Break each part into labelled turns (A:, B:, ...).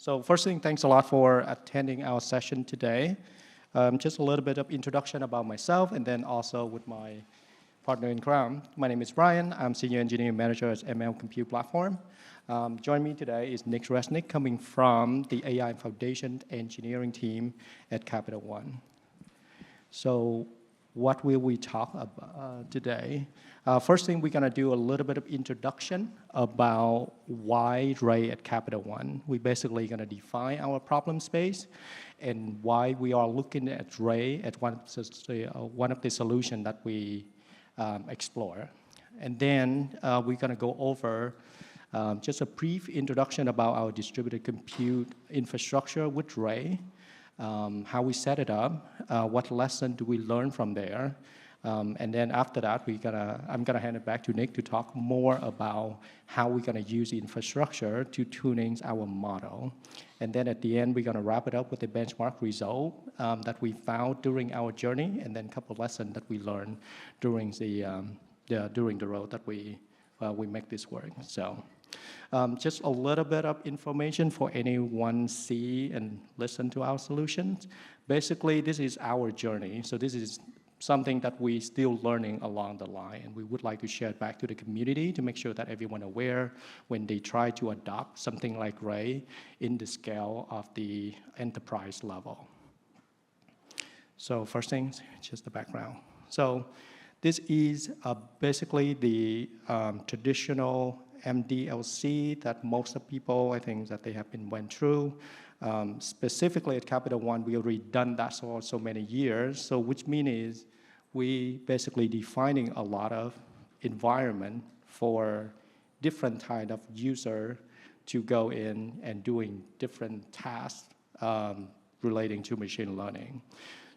A: So first thing, thanks a lot for attending our session today. Just a little bit of introduction about myself and then also with my partner in crime. My name is Brian. I'm Senior Engineering Manager at ML Compute Platform. Joining me today is Nick Resnick coming from the AI Foundation Engineering team at Capital One. So what will we talk about today? First thing, we're going to do a little bit of introduction about why Ray at Capital One. We're basically going to define our problem space and why we are looking at Ray as one of the solutions that we explore. And then we're going to go over just a brief introduction about our distributed compute infrastructure with Ray, how we set it up, what lesson do we learn from there, and then after that, I'm gonna hand it back to Nick to talk more about how we're gonna use the infrastructure to tuning our model. And then at the end, we're gonna wrap it up with the benchmark result that we found during our journey, and then a couple of lessons that we learned during the road that we make this work. So. Just a little bit of information for anyone see and listen to our solutions. Basically, this is our journey. So this is something that we're still learning along the line. And we would like to share it back to the community to make sure that everyone aware when they try to adopt something like Ray in the scale of the enterprise level. So first things, just the background. So this is basically the traditional MDLC that most of people, I think, that they have went through. Specifically at Capital One, we already done that for so many years. So which means is we basically defining a lot of environment for different kind of user to go in and doing different tasks relating to machine learning.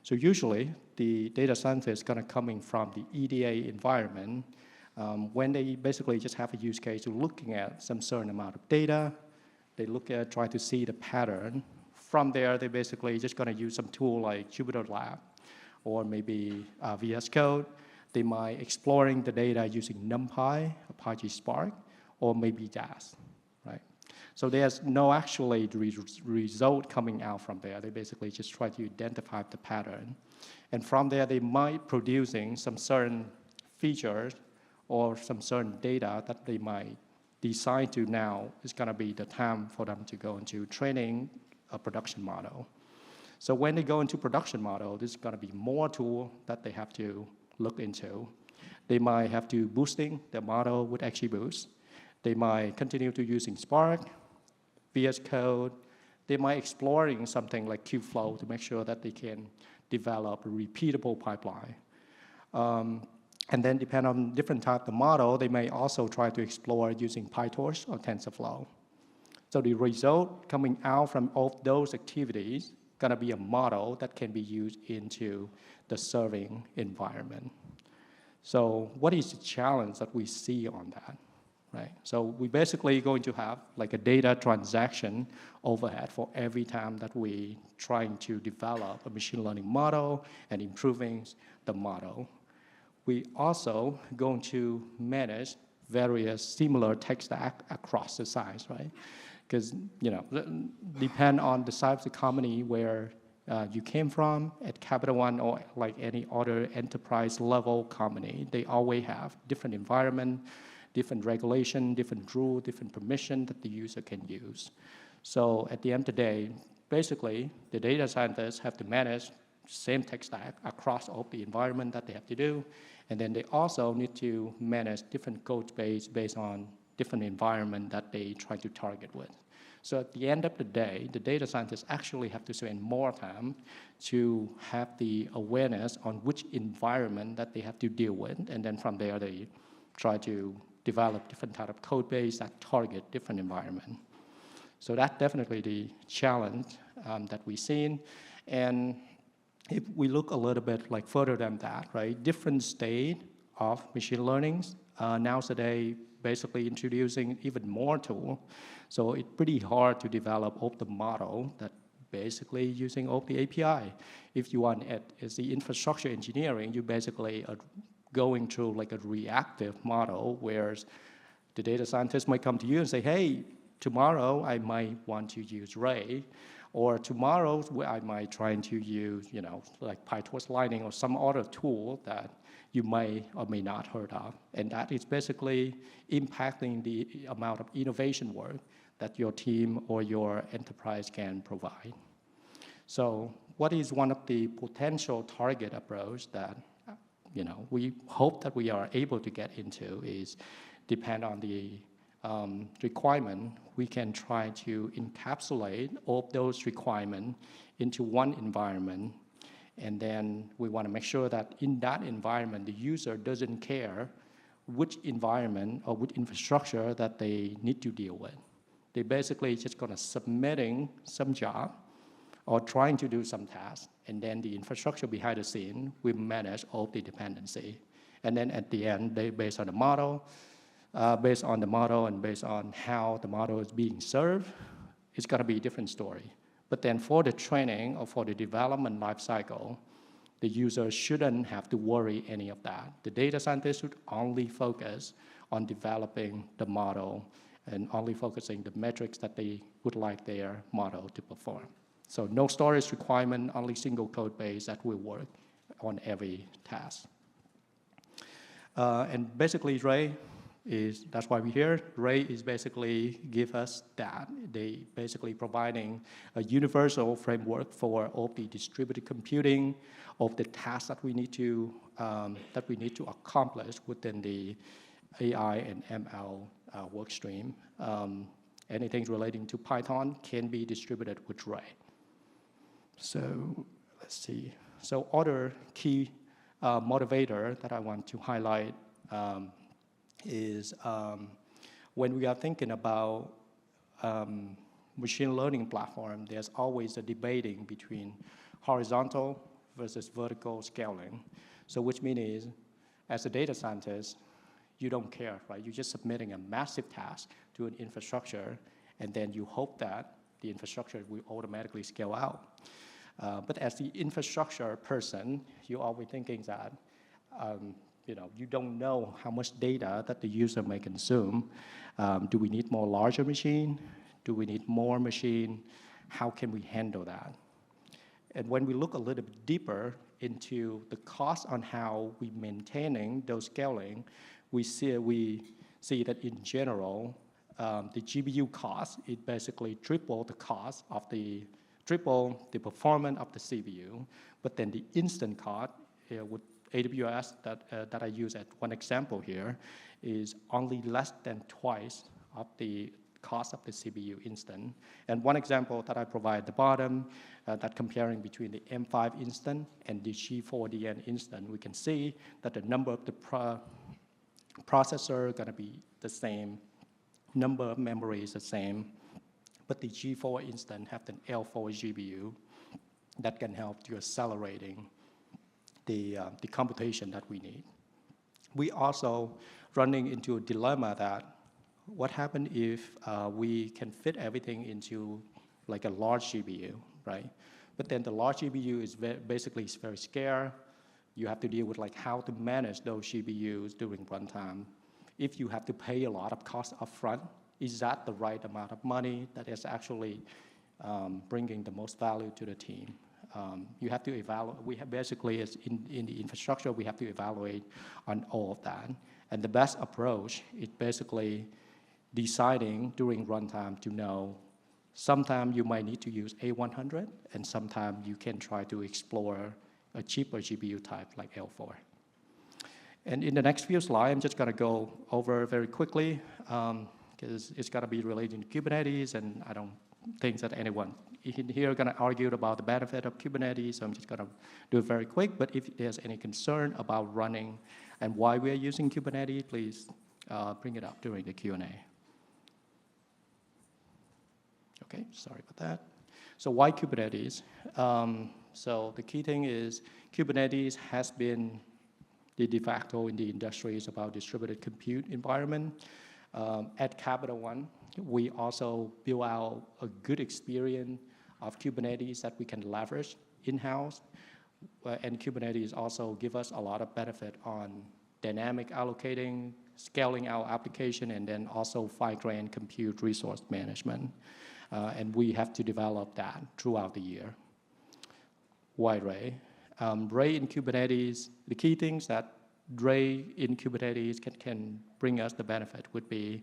A: So usually the data scientist is going to coming from the EDA environment. When they basically just have a use case of looking at some certain amount of data, they try to see the pattern. From there, they basically just going to use some tool like Jupyter Lab or maybe VS Code. They might exploring the data using NumPy, Apache Spark, or maybe DAS, right? So there's no actually result coming out from there. They basically just try to identify the pattern. And from there, they might producing some certain features or some certain data that they might decide to now is going to be the time for them to go into training a production model. So when they go into production model, there's going to be more tool that they have to look into. They might have to boosting the model with XGBoost. They might continue to using Spark, VS Code. They might exploring something like Kubeflow to make sure that they can develop a repeatable pipeline. And then depend on different type of model, they may also try to explore using PyTorch or TensorFlow. So the result coming out from all those activities gonna be a model that can be used into the serving environment. So what is the challenge that we see on that, right? So we basically going to have like a data transaction overhead for every time that we trying to develop a machine learning model and improving the model. We also going to manage various similar tech stack across the size, right? Because, depend on the size of the company where you came from at Capital One or like any other enterprise level company, they always have different environment, different regulation, different rule, different permission that the user can use. So at the end of the day, basically, the data scientists have to manage same tech stack across all the environment that they have to do. And then they also need to manage different code base based on different environment that they try to target with. So at the end of the day, the data scientists actually have to spend more time to have the awareness on which environment that they have to deal with. And then from there, they try to develop different type of code base that target different environment. So that's definitely the challenge that we've seen. And if we look a little bit like further than that, right? Different state of machine learning nowadays basically introducing even more tool. So it's pretty hard to develop all the model that basically using all the API. If you want it as the infrastructure engineering, you basically are going through like a reactive model where the data scientist might come to you and say, hey, tomorrow I might want to use Ray, or tomorrow I might try to use, like PyTorch Lightning or some other tool that you may or may not heard of. And that is basically impacting the amount of innovation work that your team or your enterprise can provide. So what is one of the potential target approach that we hope that we are able to get into is depend on the requirement. We can try to encapsulate all those requirements into one environment, and then we want to make sure that in that environment, the user doesn't care which environment or which infrastructure that they need to deal with. They're basically just going to submitting some job or trying to do some task, and then the infrastructure behind the scene will manage all the dependency. And then at the end, they based on the model, and based on how the model is being served, it's going to be a different story. But then for the training or for the development lifecycle, the user shouldn't have to worry any of that. The data scientist should only focus on developing the model and only focusing the metrics that they would like their model to perform. So no storage requirement, only single code base that will work on every task. And basically Ray that's why we're here. Ray is basically give us that. They basically providing a universal framework for all the distributed computing of the tasks that we need to accomplish within the AI and ML work stream. Anything relating to Python can be distributed with Ray. So let's see. So other key motivator that I want to highlight is when we are thinking about machine learning platform, there's always a debating between horizontal versus vertical scaling. So which means is, as a data scientist, you don't care, right? You're just submitting a massive task to an infrastructure, and then you hope that the infrastructure will automatically scale out. But as the infrastructure person, you're always thinking that you don't know how much data that the user may consume. Do we need more larger machine? Do we need more machine? How can we handle that? And when we look a little bit deeper into the cost on how we maintaining those scaling, we see that in general, the GPU cost is basically triple the cost of triple the performance of the CPU, but then the instant cost with AWS that I use as one example here is only less than twice of the cost of the CPU instant. And one example that I provide at the bottom, that comparing between the M5 instant and the G4DN instant, we can see that the number of the processor going to be the same, number of memory is the same, but the G4 instant have an L4 GPU that can help to accelerating the computation that we need. We also running into a dilemma that what happens if we can fit everything into like a large GPU, right? But then the large GPU is basically very scarce. You have to deal with like how to manage those GPUs during runtime. If you have to pay a lot of cost upfront, is that the right amount of money that is actually bringing the most value to the team? You have to evaluate. We have basically, as in the infrastructure, we have to evaluate on all of that. And the best approach is basically deciding during runtime to know sometime you might need to use A100, and sometime you can try to explore a cheaper GPU type like L4. And in the next few slides, I'm just going to go over very quickly because it's going to be related to Kubernetes, and I don't think that anyone here going to argue about the benefit of Kubernetes, so I'm just going to do it very quick. But if there's any concern about running and why we're using Kubernetes, please bring it up during the Q&A. Okay, sorry about that. So why Kubernetes? So the key thing is Kubernetes has been the de facto in the industry is about distributed compute environment. At Capital One, we also build out a good experience of Kubernetes that we can leverage in-house. And Kubernetes also give us a lot of benefit on dynamic allocating, scaling our application, and then also fine-grained compute resource management. And we have to develop that throughout the year. Why Ray? Ray in Kubernetes, the key things that Ray in Kubernetes can bring us the benefit would be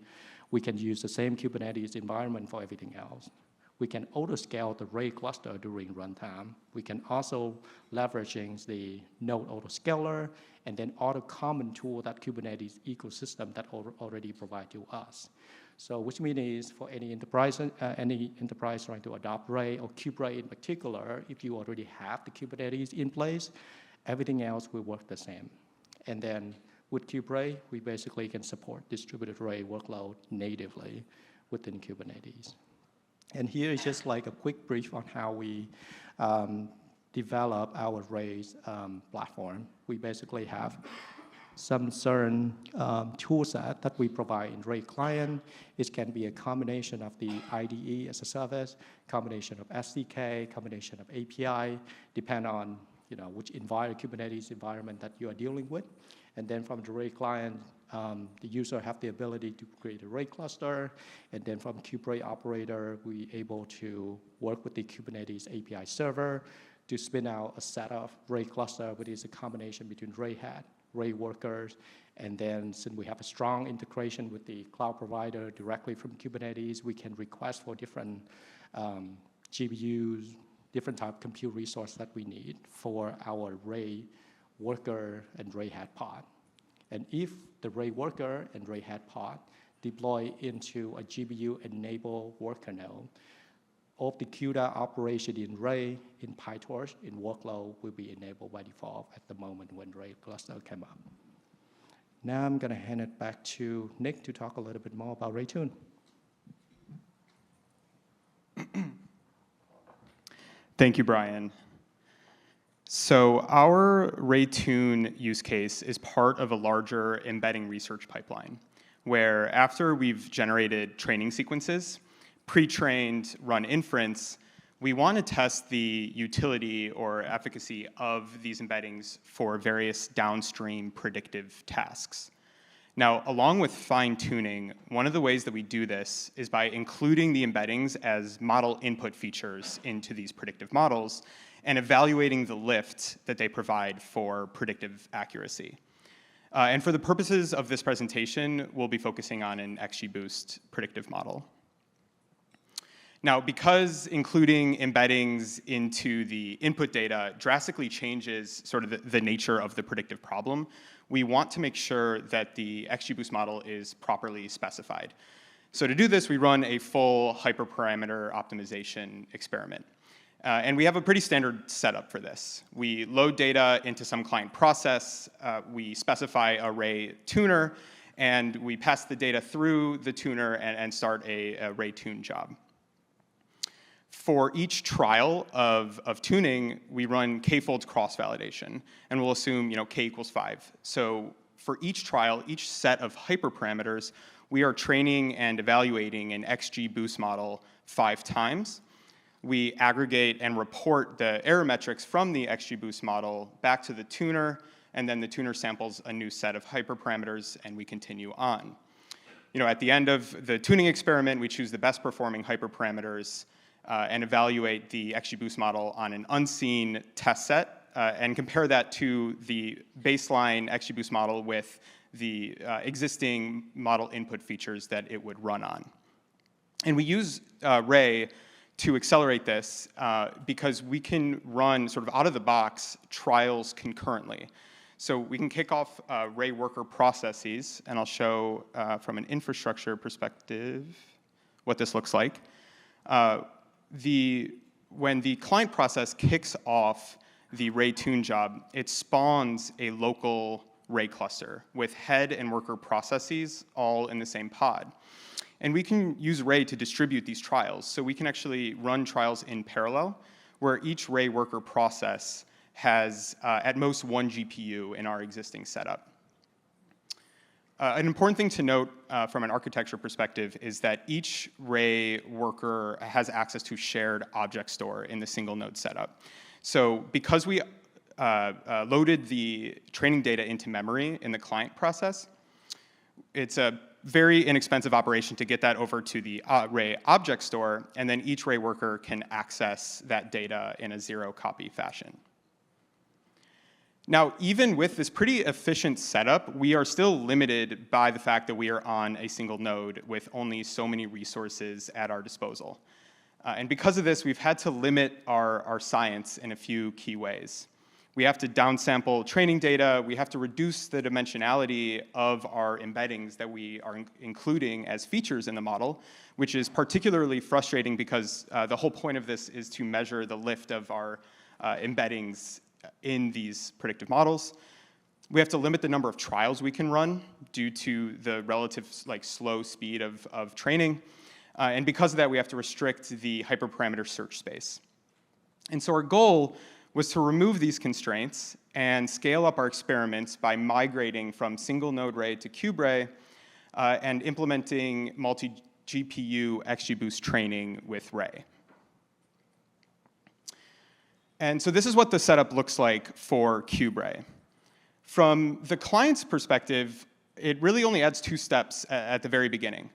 A: we can use the same Kubernetes environment for everything else. We can auto-scale the Ray cluster during runtime. We can also leveraging the node autoscaler and then auto common tool that Kubernetes ecosystem that already provide to us. So which means for any enterprise trying to adopt Ray or KubeRay in particular, if you already have the Kubernetes in place, everything else will work the same. And then with KubeRay, we basically can support distributed Ray workload natively within Kubernetes. And here is just like a quick brief on how we develop our Ray platform. We basically have some certain tool set that we provide in Ray client. It can be a combination of the IDE as a service, combination of SDK, combination of API, depend on which Kubernetes environment that you are dealing with. And then from the Ray client, the user have the ability to create a Ray cluster. And then from KubeRay Operator, we able to work with the Kubernetes API server to spin out a set of Ray cluster, which is a combination between Ray Hat, Ray workers, and then since we have a strong integration with the cloud provider directly from Kubernetes, we can request for different GPUs, different type of compute resource that we need for our Ray worker and Ray Hat pod. And if the Ray worker and Ray Hat pod deploy into a GPU-enabled worker node, all of the CUDA operation in Ray, in PyTorch, in workload will be enabled by default at the moment when Ray cluster came up. Now I'm going to hand it back to Nick to talk a little bit more about RayTune.
B: Thank you, Brian. So our RayTune use case is part of a larger embedding research pipeline, where after we've generated training sequences, pre-trained, run inference, we want to test the utility or efficacy of these embeddings for various downstream predictive tasks. Now, along with fine-tuning, one of the ways that we do this is by including the embeddings as model input features into these predictive models and evaluating the lift that they provide for predictive accuracy. And for the purposes of this presentation, we'll be focusing on an XGBoost predictive model. Now, because including embeddings into the input data drastically changes sort of the nature of the predictive problem, we want to make sure that the XGBoost model is properly specified. So to do this, we run a full hyperparameter optimization experiment. And we have a pretty standard setup for this. We load data into some client process, we specify a Ray tuner, and we pass the data through the tuner and start a RayTune job. For each trial of tuning, we run k-fold cross-validation, and we'll assume k equals 5. So for each trial, each set of hyperparameters, we are training and evaluating an XGBoost model 5 times. We aggregate and report the error metrics from the XGBoost model back to the tuner, and then the tuner samples a new set of hyperparameters, and we continue on. At the end of the tuning experiment, we choose the best performing hyperparameters and evaluate the XGBoost model on an unseen test set and compare that to the baseline XGBoost model with the existing model input features that it would run on. And we use Ray to accelerate this because we can run sort of out of the box trials concurrently. So we can kick off Ray worker processes, and I'll show from an infrastructure perspective what this looks like. When the client process kicks off the RayTune job, it spawns a local Ray cluster with head and worker processes all in the same pod. And we can use Ray to distribute these trials. So we can actually run trials in parallel, where each Ray worker process has at most 1 GPU in our existing setup. An important thing to note from an architecture perspective is that each Ray worker has access to shared object store in the single node setup. So because we loaded the training data into memory in the client process, It's a very inexpensive operation to get that over to the Ray object store, and then each Ray worker can access that data in a zero-copy fashion. Now, even with this pretty efficient setup, we are still limited by the fact that we are on a single node with only so many resources at our disposal. And because of this, we've had to limit our science in a few key ways. We have to downsample training data. We have to reduce the dimensionality of our embeddings that we are including as features in the model, which is particularly frustrating because the whole point of this is to measure the lift of our embeddings in these predictive models. We have to limit the number of trials we can run due to the relative slow speed of training. And because of that, we have to restrict the hyperparameter search space. And so our goal was to remove these constraints and scale up our experiments by migrating from single node Ray to KubeRay and implementing multi-GPU XGBoost training with Ray. And so this is what the setup looks like for KubeRay. From the client's perspective, it really only adds 2 steps at the very beginning.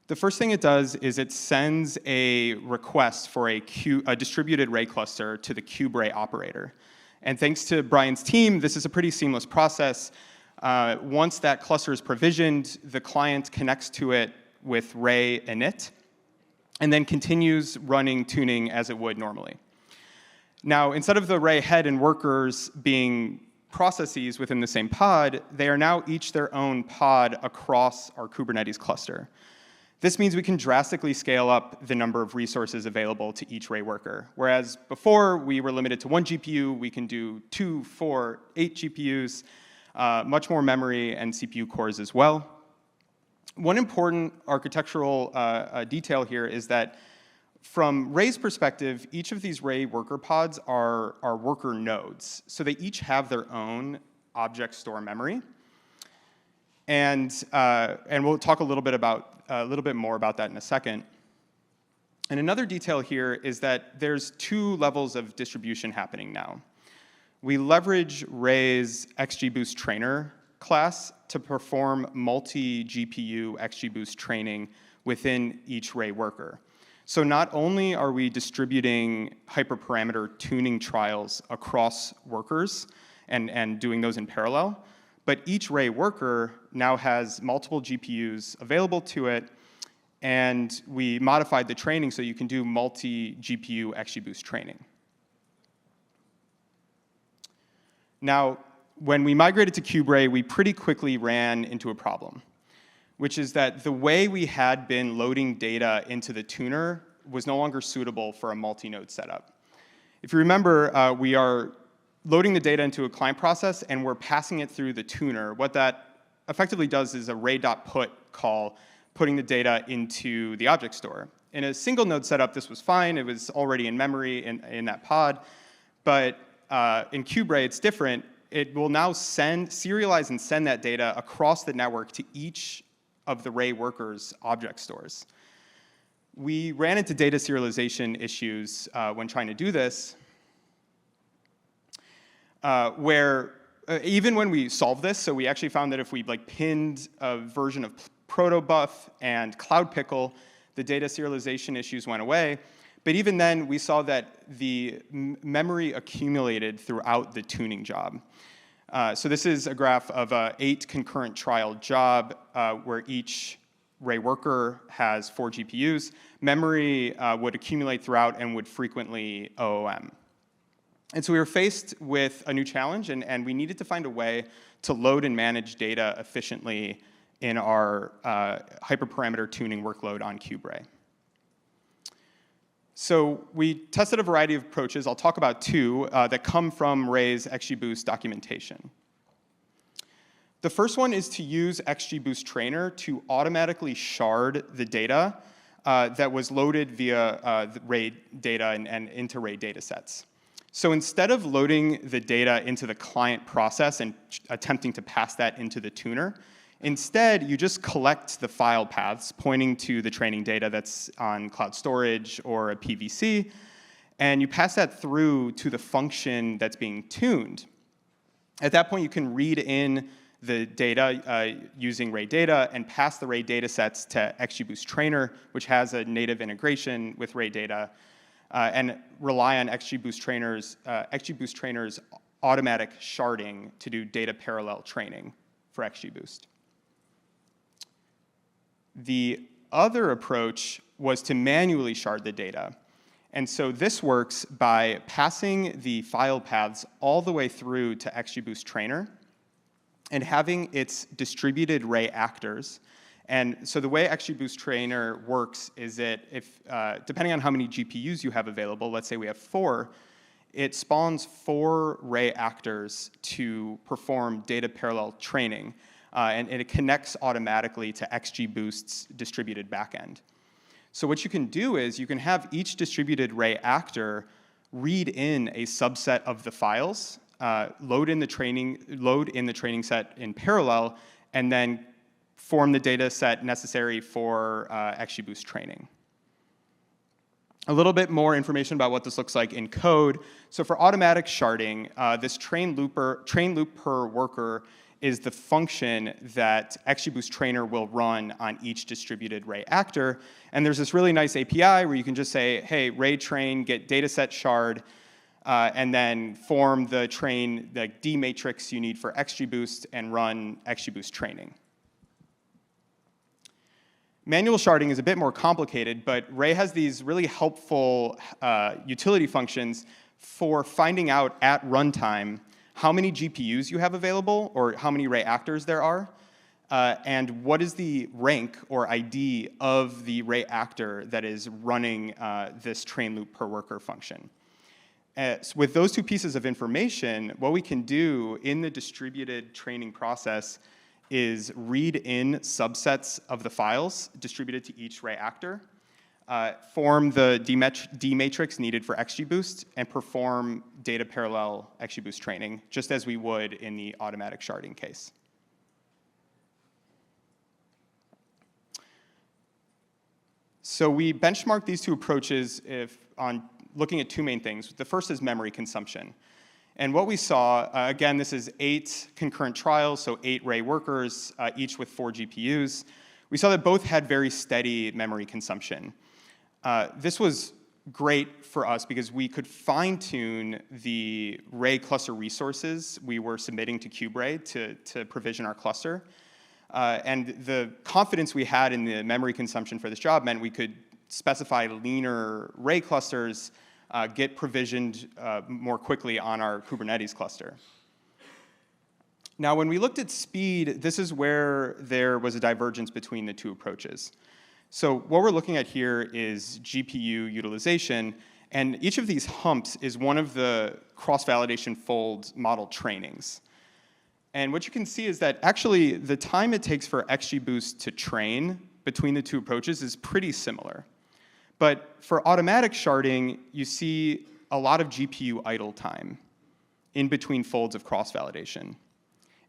B: The first thing it does is it sends a request for a distributed Ray cluster to the KubeRay Operator. And thanks to Brian's team, this is a pretty seamless process. Once that cluster is provisioned, the client connects to it with Ray init, and then continues running tuning as it would normally. Now, instead of the Ray head and workers being processes within the same pod, they are now each their own pod across our Kubernetes cluster. This means we can drastically scale up the number of resources available to each Ray worker. Whereas before we were limited to 1 GPU, we can do 2, 4, 8 GPUs, much more memory and CPU cores as well. One important architectural detail here is that from Ray's perspective, each of these Ray worker pods are worker nodes. So they each have their own object store memory. And we'll talk a little bit more about that in a second. And another detail here is that there's 2 levels of distribution happening now. We leverage Ray's XGBoost trainer class to perform multi-GPU XGBoost training within each Ray worker. So not only are we distributing hyperparameter tuning trials across workers and doing those in parallel, but each Ray worker now has multiple GPUs available to it, and we modified the training so you can do multi-GPU XGBoost training. Now, when we migrated to KubeRay, we pretty quickly ran into a problem, which is that the way we had been loading data into the tuner was no longer suitable for a multi-node setup. If you remember, we are loading the data into a client process, and we're passing it through the tuner. What that effectively does is a ray.put call, putting the data into the object store. In a single node setup, this was fine. It was already in memory in that pod. But in KubeRay, it's different. It will now serialize and send that data across the network to each of the Ray workers' object stores. We ran into data serialization issues when trying to do this, where even when we solved this, so we actually found that if we pinned a version of protobuf and cloudpickle, the data serialization issues went away. But even then, we saw that the memory accumulated throughout the tuning job. So this is a graph of an 8 concurrent trial job where each Ray worker has 4 GPUs. Memory would accumulate throughout and would frequently OOM. And so we were faced with a new challenge, and we needed to find a way to load and manage data efficiently in our hyperparameter tuning workload on KubeRay. So we tested a variety of approaches. I'll talk about 2 that come from Ray's XGBoost documentation. The first one is to use XGBoost Trainer to automatically shard the data that was loaded via the Ray data and into Ray datasets. So instead of loading the data into the client process and attempting to pass that into the tuner, instead you just collect the file paths pointing to the training data that's on cloud storage or a PVC, and you pass that through to the function that's being tuned. At that point, you can read in the data using Ray data and pass the Ray data sets to XGBoost Trainer, which has a native integration with Ray data, and rely on XGBoost Trainer's automatic sharding to do data parallel training for XGBoost. The other approach was to manually shard the data. And so this works by passing the file paths all the way through to XGBoost Trainer and having its distributed Ray actors. And so the way XGBoost Trainer works is that if, depending on how many GPUs you have available, let's say we have 4, it spawns 4 Ray actors to perform data parallel training, and it connects automatically to XGBoost's distributed backend. So what you can do is you can have each distributed Ray actor read in a subset of the files, load in the training set in parallel, and then form the data set necessary for XGBoost training. A little bit more information about what this looks like in code. So for automatic sharding, this train loop per worker is the function that XGBoost Trainer will run on each distributed Ray actor. And there's this really nice API where you can just say, hey, Ray train, get dataset shard, and then form the train, the D matrix you need for XGBoost, and run XGBoost training. Manual sharding is a bit more complicated, but Ray has these really helpful utility functions for finding out at runtime how many GPUs you have available, or how many Ray actors there are, and what is the rank or ID of the Ray actor that is running this train loop per worker function. So with those 2 pieces of information, what we can do in the distributed training process is read in subsets of the files distributed to each Ray actor, form the D matrix needed for XGBoost, and perform data parallel XGBoost training, just as we would in the automatic sharding case. So we benchmarked these 2 approaches on looking at 2 main things. The first is memory consumption. And what we saw, again, this is 8 concurrent trials, so 8 Ray workers, each with 4 GPUs. We saw that both had very steady memory consumption. This was great for us because we could fine-tune the Ray cluster resources we were submitting to KubeRay to provision our cluster. And the confidence we had in the memory consumption for this job meant we could specify leaner Ray clusters, get provisioned more quickly on our Kubernetes cluster. Now, when we looked at speed, this is where there was a divergence between the 2 approaches. So what we're looking at here is GPU utilization, and each of these humps is one of the cross-validation fold model trainings. And what you can see is that actually the time it takes for XGBoost to train between the 2 approaches is pretty similar. But for automatic sharding, you see a lot of GPU idle time in between folds of cross-validation.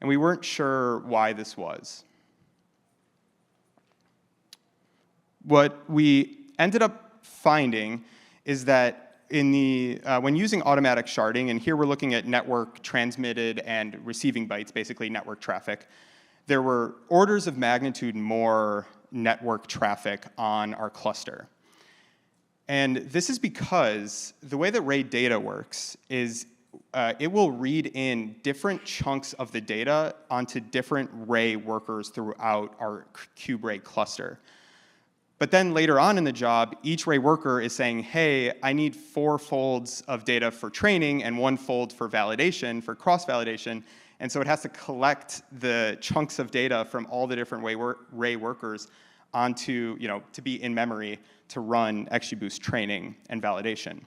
B: And we weren't sure why this was. What we ended up finding is that when using automatic sharding, and here we're looking at network transmitted and receiving bytes, basically network traffic, there were orders of magnitude more network traffic on our cluster. And this is because the way that Ray data works is it will read in different chunks of the data onto different Ray workers throughout our KubeRay cluster. But then later on in the job, each Ray worker is saying, hey, I need 4 folds of data for training and 1 fold for validation, for cross-validation. And so it has to collect the chunks of data from all the different Ray workers onto, to be in memory to run XGBoost training and validation.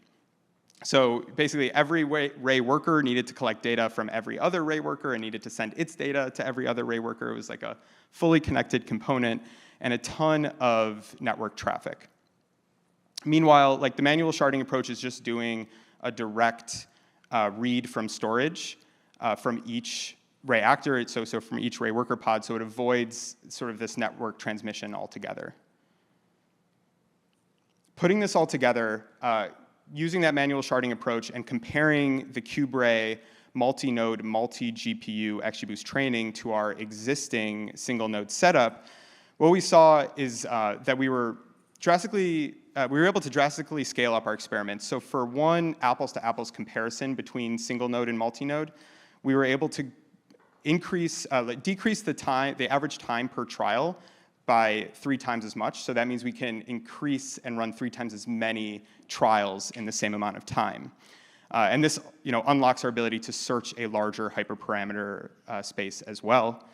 B: So basically, every Ray worker needed to collect data from every other Ray worker and needed to send its data to every other Ray worker. It was like a fully connected component and a ton of network traffic. Meanwhile, the manual sharding approach is just doing a direct read from storage from each Ray actor, so from each Ray worker pod, so it avoids sort of this network transmission altogether. Putting this all together, using that manual sharding approach and comparing the KubeRay multi-node, multi-GPU XGBoost training to our existing single-node setup, what we saw is that we were able to drastically scale up our experiments. So for one apples-to-apples comparison between single-node and multi-node, we were able to decrease the average time per trial by 3 times as much. So that means we can increase and run 3 times as many trials in the same amount of time. And this unlocks our ability to search a larger hyperparameter space as well.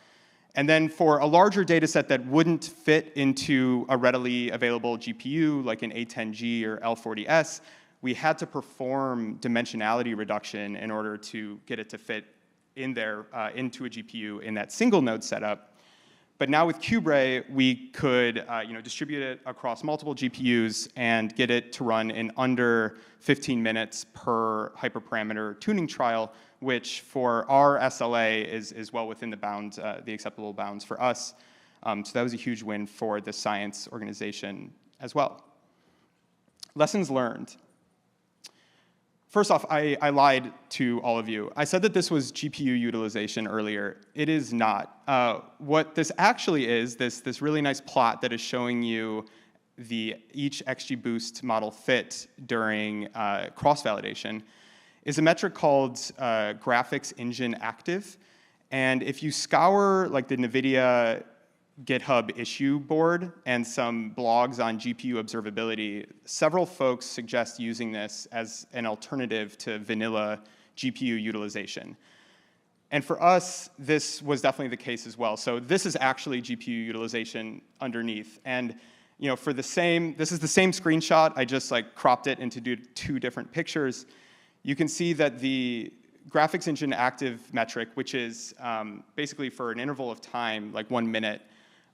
B: And then for a larger data set that wouldn't fit into a readily available GPU, like an A10G or L40S, we had to perform dimensionality reduction in order to get it to fit in there into a GPU in that single node setup. But now with KubeRay, we could distribute it across multiple GPUs and get it to run in under 15 minutes per hyperparameter tuning trial, which for our SLA is well within the bounds, the acceptable bounds for us. So that was a huge win for the science organization as well. Lessons learned. First off, I lied to all of you. I said that this was GPU utilization earlier. It is not. What this actually is, this really nice plot that is showing you each XGBoost model fit during cross-validation, is a metric called graphics engine active. And if you scour like the NVIDIA GitHub issue board and some blogs on GPU observability, several folks suggest using this as an alternative to vanilla GPU utilization. And for us, this was definitely the case as well. So this is actually GPU utilization underneath. And this is the same screenshot. I just cropped it into 2 different pictures. You can see that the graphics engine active metric, which is basically for an interval of time, like 1 minute,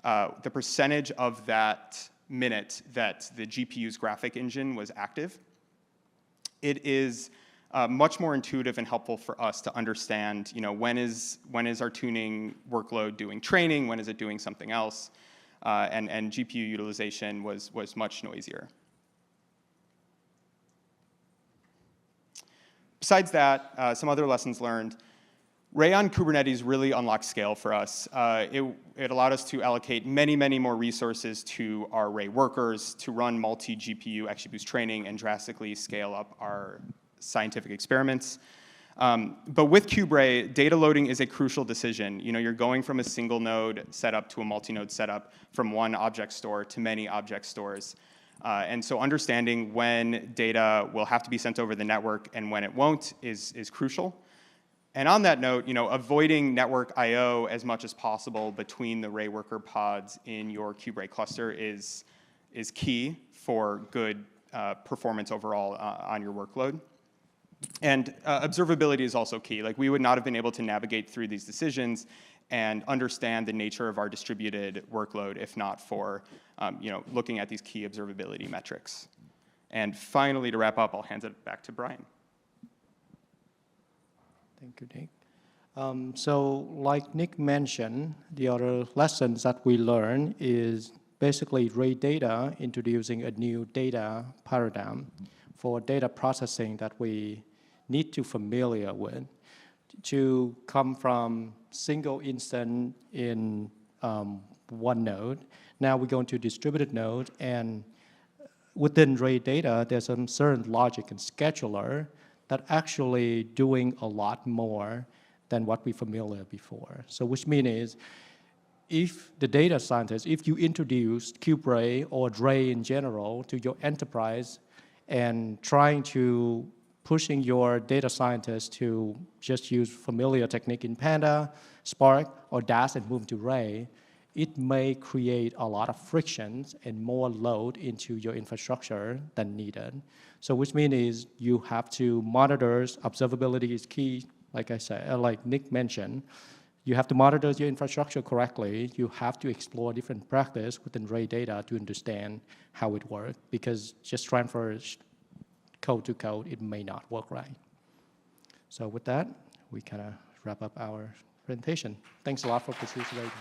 B: the percentage of that minute that the GPU's graphic engine was active. It is much more intuitive and helpful for us to understand, when is our tuning workload doing training, when is it doing something else, and GPU utilization was much noisier. Besides that, some other lessons learned. Ray on Kubernetes really unlocked scale for us. It allowed us to allocate many, many more resources to our Ray workers to run multi-GPU XGBoost training and drastically scale up our scientific experiments. But with KubeRay, data loading is a crucial decision. You're going from a single node setup to a multi-node setup, from one object store to many object stores. And so understanding when data will have to be sent over the network and when it won't is crucial. And on that note, avoiding network I/O as much as possible between the Ray worker pods in your KubeRay cluster is key for good performance overall on your workload. And observability is also key. We would not have been able to navigate through these decisions and understand the nature of our distributed workload if not for looking at these key observability metrics. And finally, to wrap up, I'll hand it back to Brian.
A: Thank you, Nick. So like Nick mentioned, the other lessons that we learned is basically Ray data introducing a new data paradigm for data processing that we need to familiar with to come from single instance in one node. Now we're going to distributed node, and within Ray data, there's some certain logic and scheduler that actually doing a lot more than what we familiar before. So which means is, if the data scientist, if you introduce KubeRay or Ray in general to your enterprise and trying to pushing your data scientists to just use familiar technique in Panda, Spark, or Dash and move to Ray, it may create a lot of frictions and more load into your infrastructure than needed. So which means is you have to monitor, observability is key, like I said, like Nick mentioned. You have to monitor your infrastructure correctly. You have to explore different practice within Ray data to understand how it works, because just transfer code to code, it may not work right. So with that, we kind of wrap up our presentation. Thanks a lot for participating.